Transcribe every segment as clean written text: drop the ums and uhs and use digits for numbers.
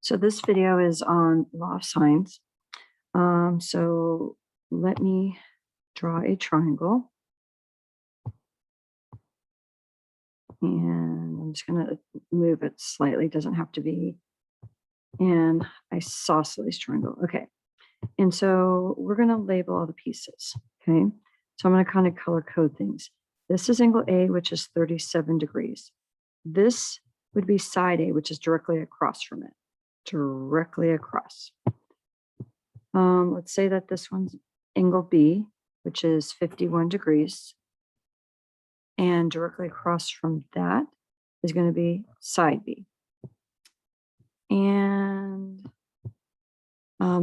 So this video is on law of sines. So let me draw a triangle. And I'm just going to move it slightly. It doesn't have to be an isosceles triangle. Okay. And so we're going to label all the pieces. Okay. So I'm going to kind of color code things. This is angle A, which is 37 degrees. This would be side A, which is directly across from it. Directly across. Let's say that this one's angle B, which is 51 degrees. And directly across from that is going to be side B. And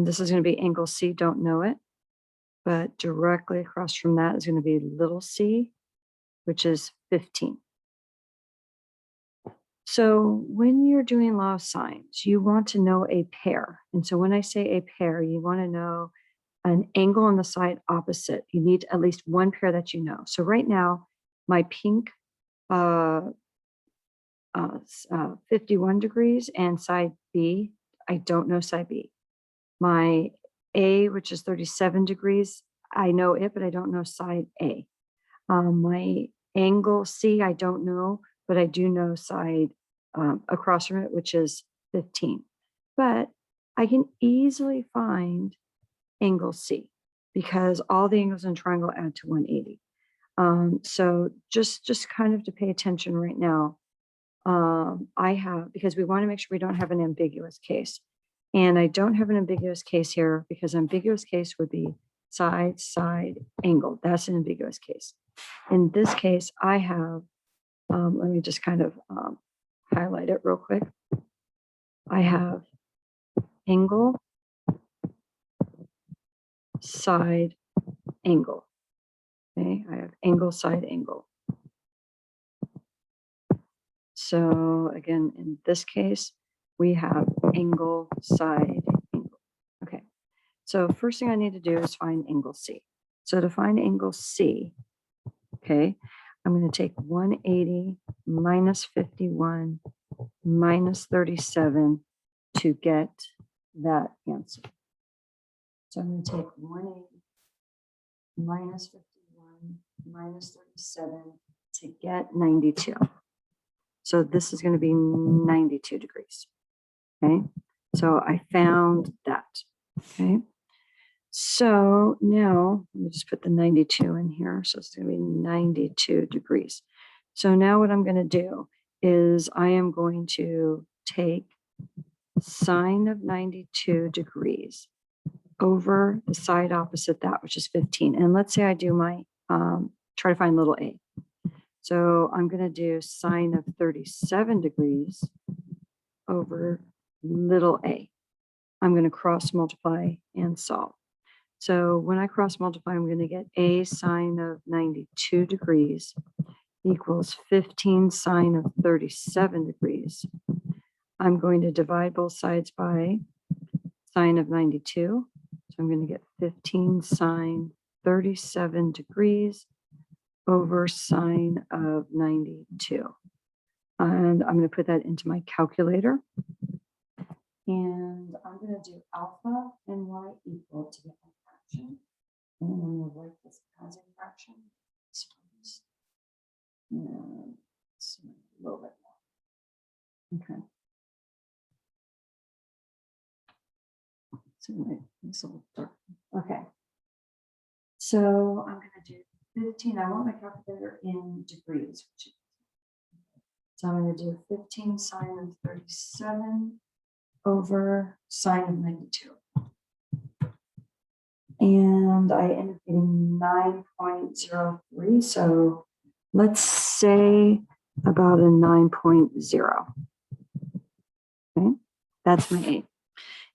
this is going to be angle C, don't know it. But directly across from that is going to be little c, which is 15. So when you're doing law of sines, you want to know a pair. And so when I say a pair, you want to know an angle on the side opposite. You need at least one pair that you know. So right now, my pink 51 degrees and side B, I don't know side B. My A, which is 37 degrees, I know it, but I don't know side A. My angle C, I don't know, but I do know side across from it, which is 15. But I can easily find angle C because all the angles in a triangle add to 180. So just kind of to pay attention right now, I have, because we want to make sure we don't have an ambiguous case. And I don't have an ambiguous case here because ambiguous case would be side, side, angle. That's an ambiguous case. In this case, I have, let me just kind of highlight it real quick. I have angle, side, angle. Okay, I have angle, side, angle. So again, in this case, we have angle, side, angle. Okay, so first thing I need to do is find angle C. So to find angle C, okay, I'm going to take 180 minus 51 minus 37 to get that answer. So I'm going to take 180 minus 51 minus 37 to get 92. So this is going to be 92 degrees. Okay, so I found that. Okay, so now let me just put the 92 in here. So it's going to be 92 degrees. So now what I'm going to do is I am going to take sine of 92 degrees over the side opposite that, which is 15. And let's say I do my, try to find little a. So I'm going to do sine of 37 degrees over little a. I'm going to cross multiply and solve. So when I cross multiply, I'm going to get a sine of 92 degrees equals 15 sine of 37 degrees. I'm going to divide both sides by sine of 92. So I'm going to get 15 sine 37 degrees over sine of 92. And I'm going to put that into my calculator. And I'm going to do alpha and y equal to get my fraction. And I'm going to write this as a fraction. And a little bit more. Okay. So this will dark. Okay. So I'm going to do 15. I want my calculator in degrees. So I'm going to do 15 sine of 37 over sine of 92. And I end up getting 9.03. So let's say about a 9.0. Okay, that's my A.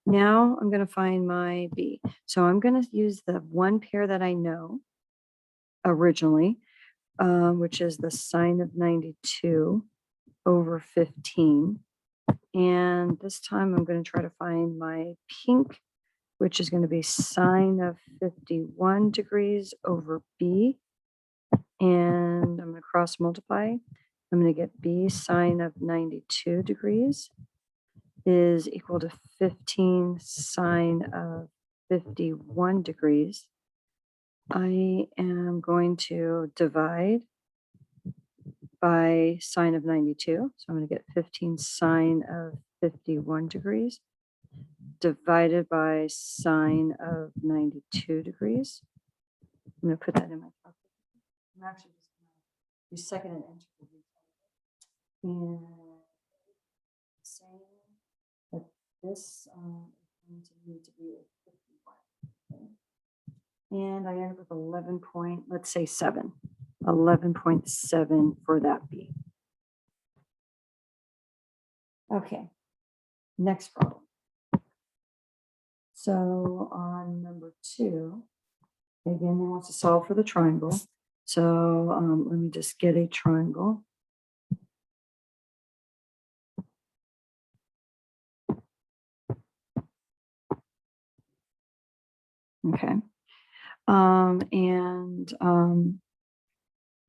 Now I'm going to find my B. So I'm going to use the one pair that I know originally, which is the sine of 92 over 15. And this time I'm going to try to find my pink, which is going to be sine of 51 degrees over B. And I'm going to cross multiply. I'm going to get B sine of 92 degrees is equal to 15 sine of 51 degrees, I am going to divide by sine of 92. So I'm going to get 15 sine of 51 degrees divided by sine of 92 degrees. I'm going to put that in my calculator. I'm actually just going to do second and integral. And saying that this is going to need to be 51. Okay. And I end up with 11 point, let's say 7. 11.7 for that B. Okay, next problem. So on number 2, again, they want to solve for the triangle. So let me just get a triangle. Okay.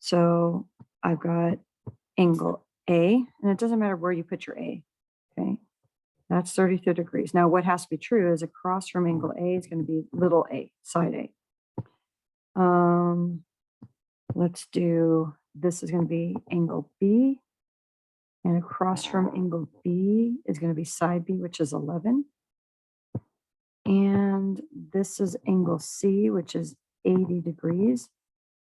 So I've got angle A, and it doesn't matter where you put your A. Okay. That's 33 degrees. Now, what has to be true is across from angle A is going to be little a, side A. Let's do, this is going to be angle B, and across from angle B is going to be side B, which is 11. And this is angle C, which is 80 degrees.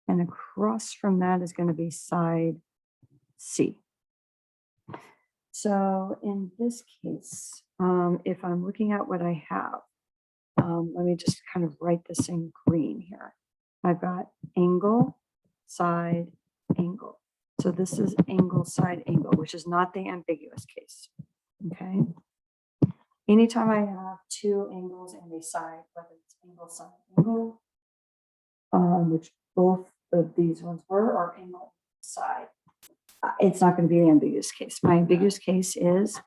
And across from that is going to be side C. So in this case, if I'm looking at what I have, let me just kind of write this in green here. I've got angle, side, angle. So this is angle, side, angle, which is not the ambiguous case. Okay. Anytime I have two angles and a side, whether it's angle, side, angle, which both of these ones were, or angle, side, it's not going to be an ambiguous case. My ambiguous case is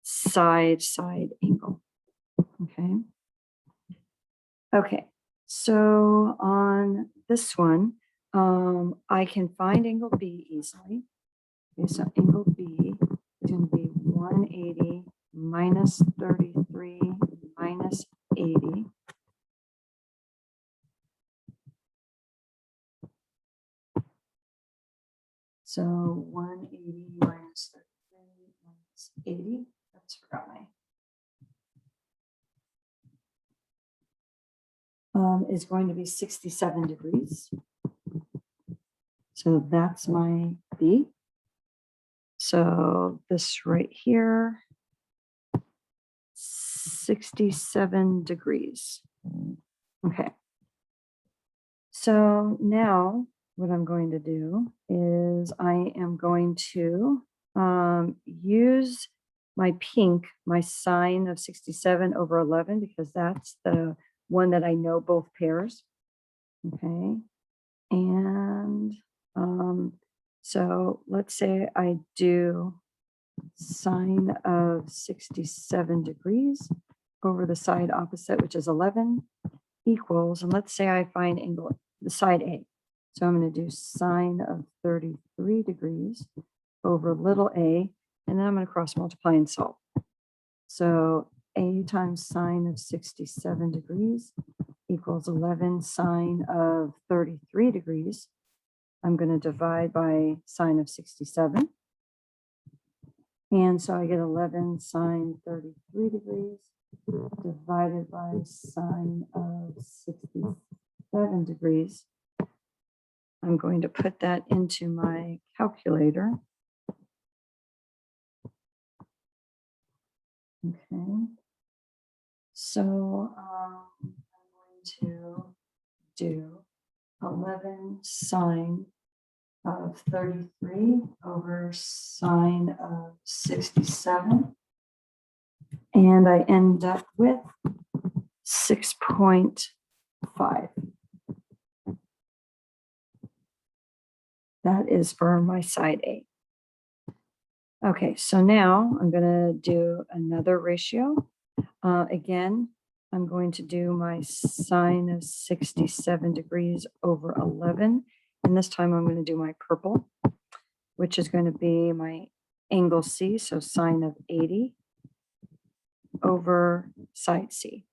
side, side, angle. Okay. Okay. So on this one, I can find angle B easily. Okay, so angle B is going to be 180 minus 33 minus 80. So 180 minus 33 minus 80. That's forgot my. Is going to be 67 degrees. So that's my B. So this right here, 67 degrees. Okay. So now what I'm going to do is I am going to use my pink, my sine of 67 over 11, because that's the one that I know both pairs. Okay. And so let's say I do sine of 67 degrees over the side opposite, which is 11, equals, and let's say I find angle, the side A. So I'm going to do sine of 33 degrees over little a, and then I'm going to cross multiply and solve. So A times sine of 67 degrees equals 11 sine of 33 degrees. I'm going to divide by sine of 67. And so I get 11 sine 33 degrees divided by sine of 67 degrees. I'm going to put that into my calculator. Okay. So I'm going to do 11 sine of 33 over sine of 67. And I end up with 6.5. That is for my side A. Okay, so now I'm going to do another ratio. Again, I'm going to do my sine of 67 degrees over 11. And this time I'm going to do my purple, which is going to be my angle C, so sine of 80 over side C.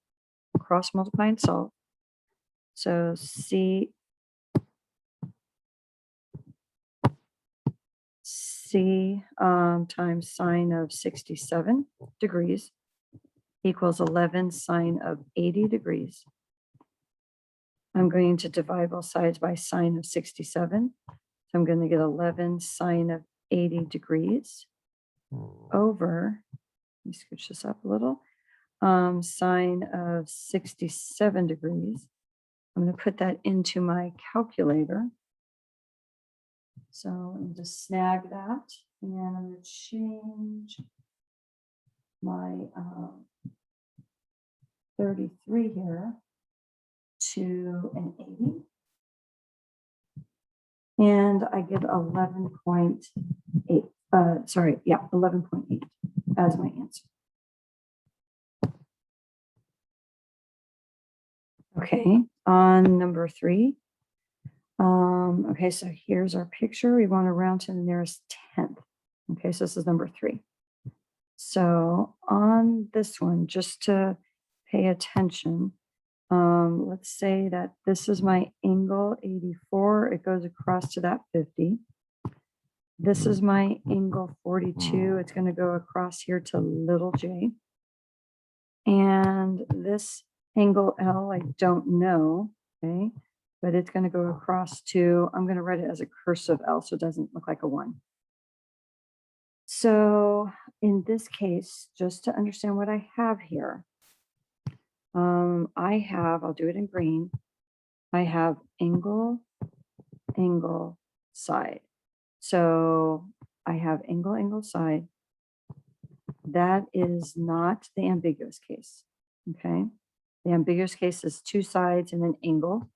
Cross multiply and solve. So C times sine of 67 degrees equals 11 sine of 80 degrees. I'm going to divide both sides by sine of 67. So I'm going to get 11 sine of 80 degrees over, let me scooch this up a little, sine of 67 degrees. I'm going to put that into my calculator. So I'm going to snag that, and I'm going to change my 33 here to an 80. And I get 11.8, 11.8 as my answer. Okay, on number 3. Okay, so here's our picture. We want to round to the nearest 10th. Okay, so this is number 3. So on this one, just to pay attention, let's say that this is my angle 84. It goes across to that 50. This is my angle 42. It's going to go across here to little j. And this angle L, I don't know, okay, but it's going to go across to, I'm going to write it as a cursive L so it doesn't look like a 1. So in this case, just to understand what I have here, I'll do it in green. I have angle, side. So I have angle, side. That is not the ambiguous case, okay? The ambiguous case is 2 sides and an angle,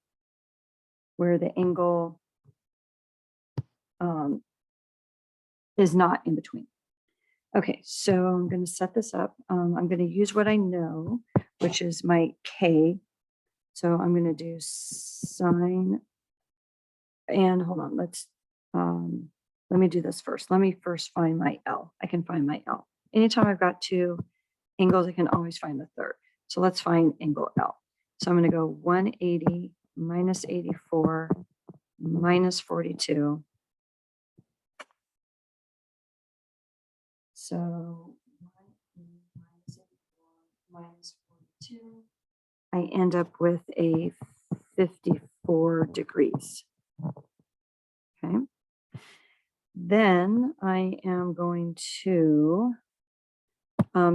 where the angle is not in between. Okay, so I'm going to set this up. I'm going to use what I know, which is my K. So I'm going to do sine, and hold on, let me do this first. Let me first find my L. I can find my L. Anytime I've got 2 angles, I can always find the third. So let's find angle L. So I'm going to go 180 minus 84 minus 42. So 180 minus 84 minus 42. I end up with a 54 degrees. Okay. Then I am going to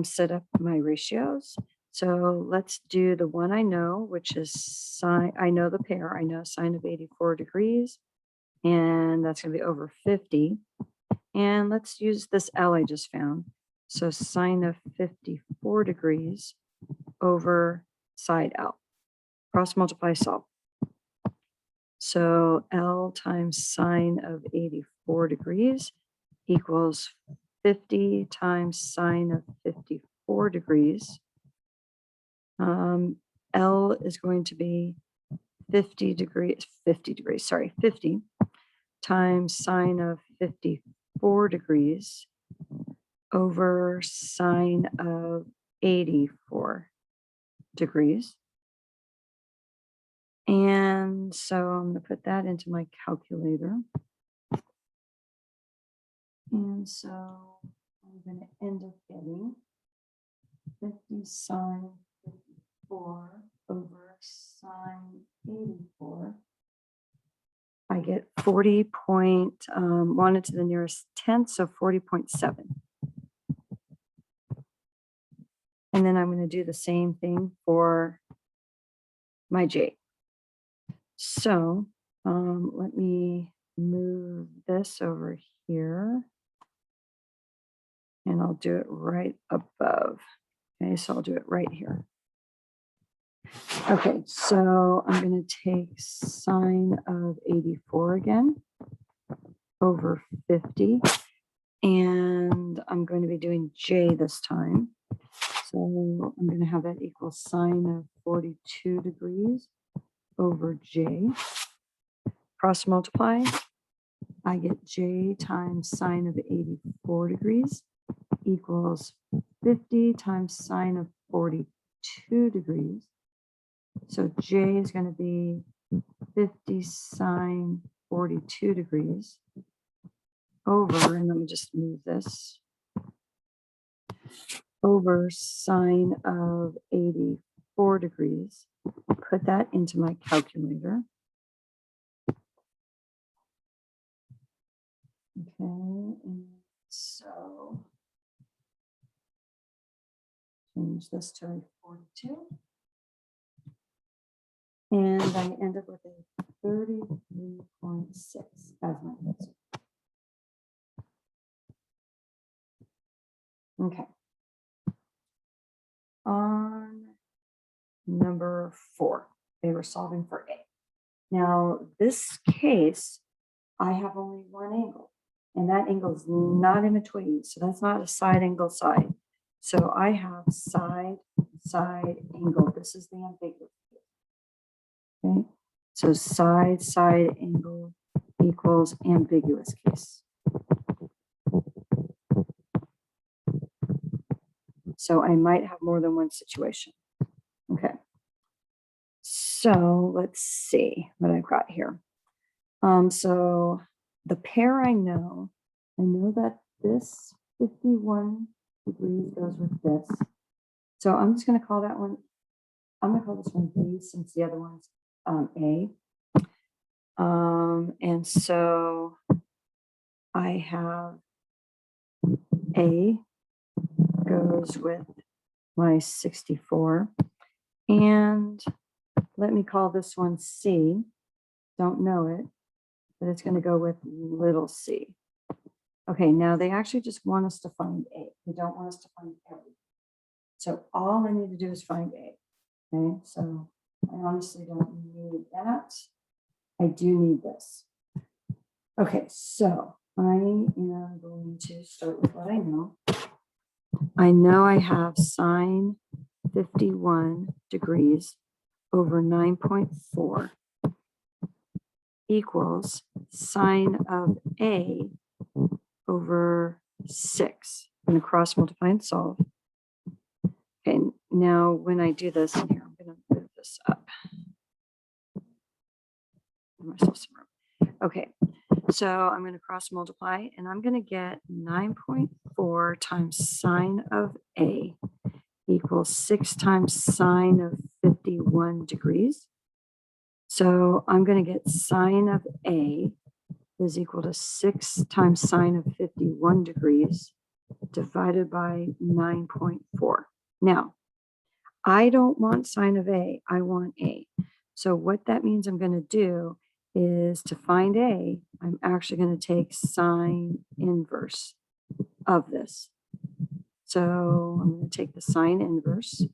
set up my ratios. So let's do the one I know, which is sine. I know the pair. I know sine of 84 degrees, and that's going to be over 50. And let's use this L I just found. So sine of 54 degrees over side L. Cross multiply, solve. So L times sine of 84 degrees equals 50 times sine of 54 degrees. L is going to be 50 times sine of 54 degrees over sine of 84 degrees. And so I'm going to put that into my calculator. And so I'm going to end up getting 50 sine 54 over sine 84. I get 40 point, wanted to the nearest 10th, so 40.7. And then I'm going to do the same thing for my J. So let me move this over here, and I'll do it right above. Okay, so I'll do it right here. Okay, so I'm going to take sine of 84 again over 50, and I'm going to be doing J this time. So I'm going to have that equal sine of 42 degrees over J. Cross multiply, I get J times sine of 84 degrees equals 50 times sine of 42 degrees. So J is going to be 50 sine 42 degrees over, and let me just move this, over sine of 84 degrees. Put that into my calculator. Okay, and so change this to a 42. And I end up with a 33.6 as my answer. Okay. On number 4, they were solving for A. Now, this case, I have only one angle, and that angle is not in between. So that's not a side angle side. So I have side, side angle. This is the ambiguous case. Okay. So side, side angle equals ambiguous case. So I might have more than one situation. Okay. So let's see what I've got here. So the pair I know that this 51 degrees goes with this. So I'm just going to call that one, I'm going to call this one B since the other one's A. And so I have A goes with my 64. And let me call this one C. Don't know it, but it's going to go with little c. Okay, now they actually just want us to find A. They don't want us to find everything. So all I need to do is find A. Okay, so I honestly don't need that. I do need this. Okay, so I am going to start with what I know. I know I have sine 51 degrees over 9.4 equals sine of A over 6. I'm going to cross multiply and solve. Okay, now when I do this, here, I'm going to move this up. Give myself some room. Okay, so I'm going to cross multiply, and I'm going to get 9.4 times sine of A equals 6 times sine of 51 degrees. So I'm going to get sine of A is equal to 6 times sine of 51 degrees divided by 9.4. Now, I don't want sine of A, I want A. So what that means I'm going to do is to find A, I'm actually going to take sine inverse of this. So I'm going to take the sine inverse.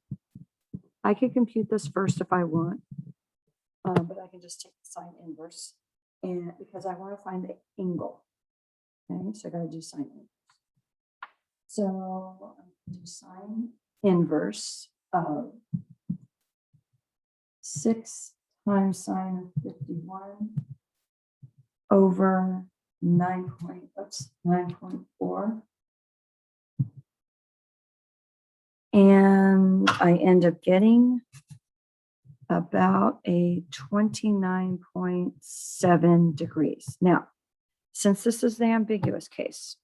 I could compute this first if I want, but I can just take the sine inverse, and because I want to find the angle. Okay, so I got to do sine inverse. So I'm going to do sine inverse of 6 times sine of 51 over 9.4. And I end up getting about a 29.7 degrees. Now, since this is the ambiguous case,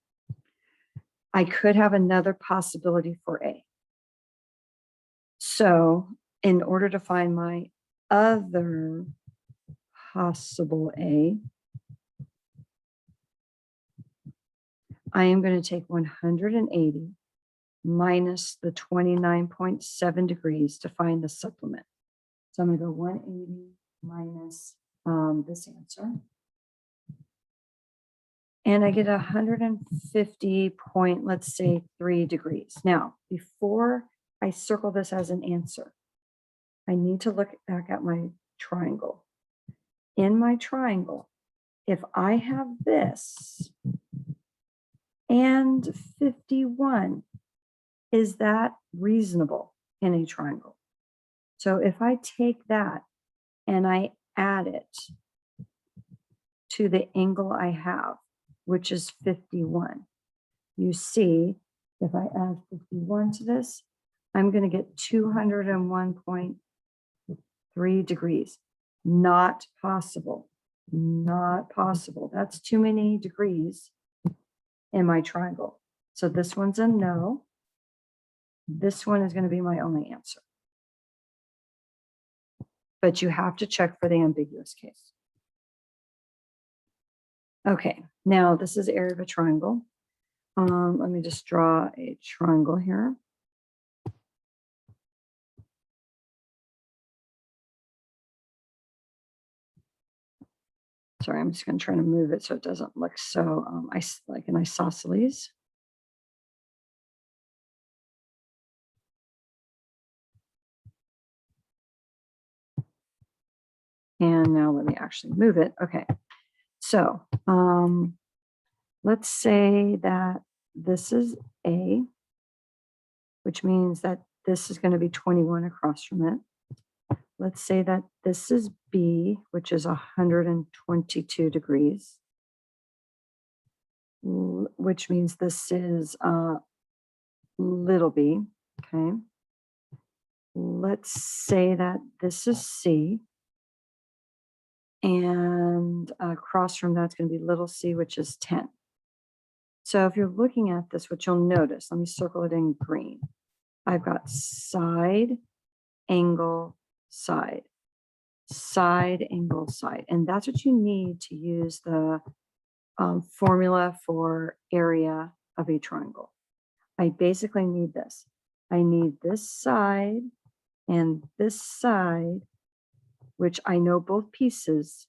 I could have another possibility for A. So in order to find my other possible A, I am going to take 180 minus the 29.7 degrees to find the supplement. So I'm going to go 180 minus this answer. And I get 150 point, let's say 3 degrees. Now, before I circle this as an answer, I need to look back at my triangle. In my triangle, if I have this and 51, is that reasonable in a triangle? So if I take that and I add it to the angle I have, which is 51, you see If I add 51 to this, I'm going to get 201.3 degrees. Not possible. Not possible. That's too many degrees in my triangle. So this one's a no. This one is going to be my only answer. But you have to check for the ambiguous case. Okay, now this is area of a triangle. Let me just draw a triangle here. Sorry, I'm just going to try to move it so it doesn't look so like an isosceles. And now let me actually move it. Okay, so let's say that this is A, which means that this is going to be 21 across from it. Let's say that this is B, which is 122 degrees, which means this is little b, okay? Let's say that this is C, and across from that's going to be little c, which is 10. So if you're looking at this, what you'll notice, let me circle it in green. I've got side, angle, side, side, angle, side. And that's what you need to use the formula for area of a triangle. I basically need this. I need this side and this side, which I know both pieces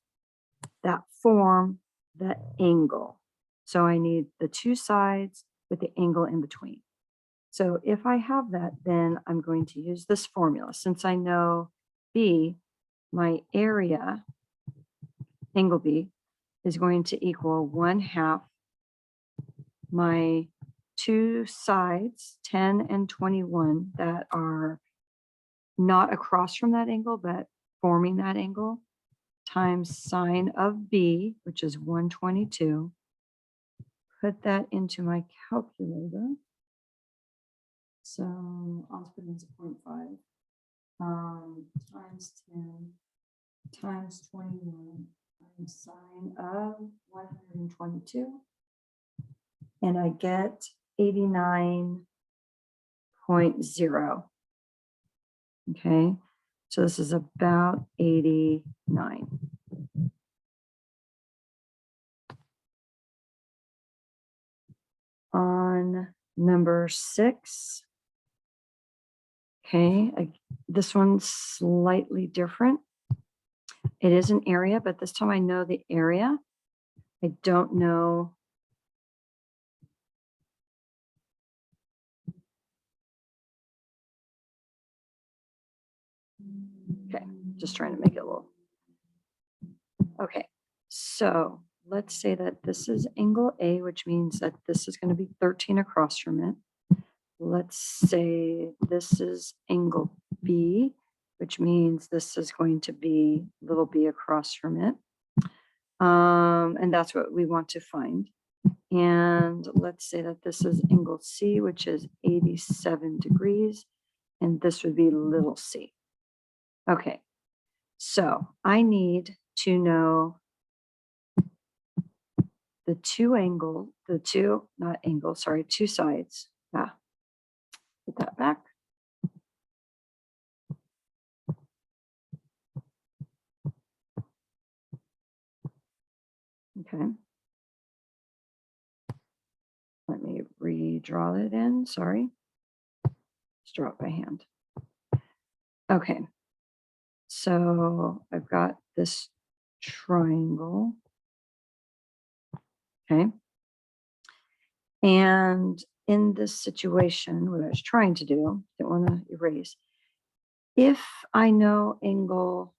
that form the angle. So I need the two sides with the angle in between. So if I have that, then I'm going to use this formula. Since I know B, my area, angle B, is going to equal 1/2 my two sides, 10 and 21, that are not across from that angle, but forming that angle, times sine of B, which is 122. Put that into my calculator. So I'll put it into 0.5 times 10 times 21 times sine of 122. And I get 89.0. Okay, so this is about 89. On number 6, okay, this one's slightly different. It is an area, but this time I know the area. I don't know. Okay, just trying to make it a little. Okay, so let's say that this is angle A, which means that this is going to be 13 across from it. Let's say this is angle B, which means this is going to be little b across from it. And that's what we want to find. And let's say that this is angle C, which is 87 degrees, and this would be little c. Okay, so I need to know the two sides. Put that back. Okay. Let me redraw it in, sorry. Let's draw it by hand. Okay. So I've got this triangle. Okay. And in this situation, what I was trying to do, didn't want to erase, if I know angle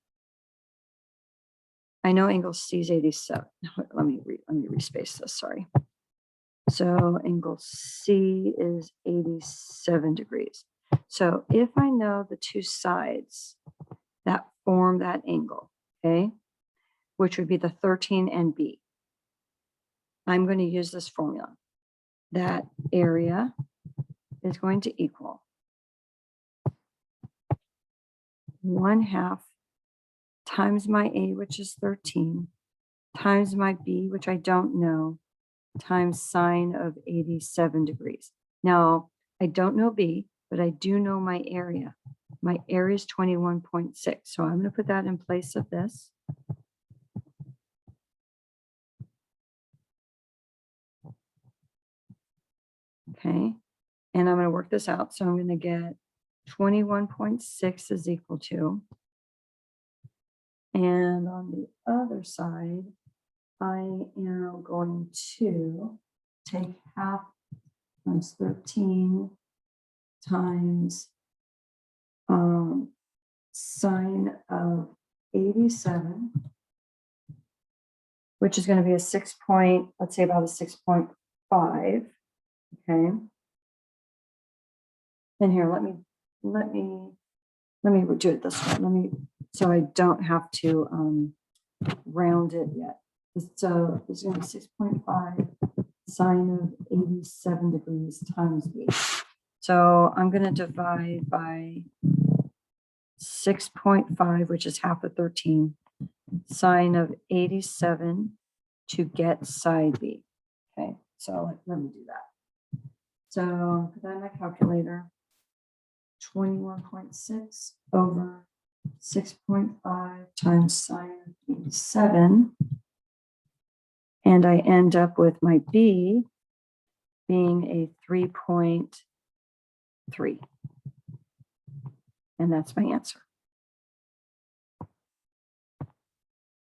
C is 87. Let me respace this, sorry. So angle C is 87 degrees. So if I know the two sides that form that angle, okay, which would be the 13 and B, I'm going to use this formula. That area is going to equal 1/2 times my A, which is 13, times my B, which I don't know, times sine of 87 degrees. Now, I don't know B, but I do know my area. My area is 21.6. So I'm going to put that in place of this. Okay. And I'm going to work this out. So I'm going to get 21.6 is equal to, and on the other side, I am going to take 1/2 times 13 times sine of 87, which is going to be a 6 point, let's say about a 6.5. Okay. And here, let me do it this way. So I don't have to round it yet. So it's going to be 6.5 sine of 87 degrees times B. So I'm going to divide by 6.5, which is half of 13, sine of 87 to get side B. Okay, so let me do that. So put that in my calculator. 21.6 over 6.5 times sine of 87. And I end up with my B being a 3.3. And that's my answer.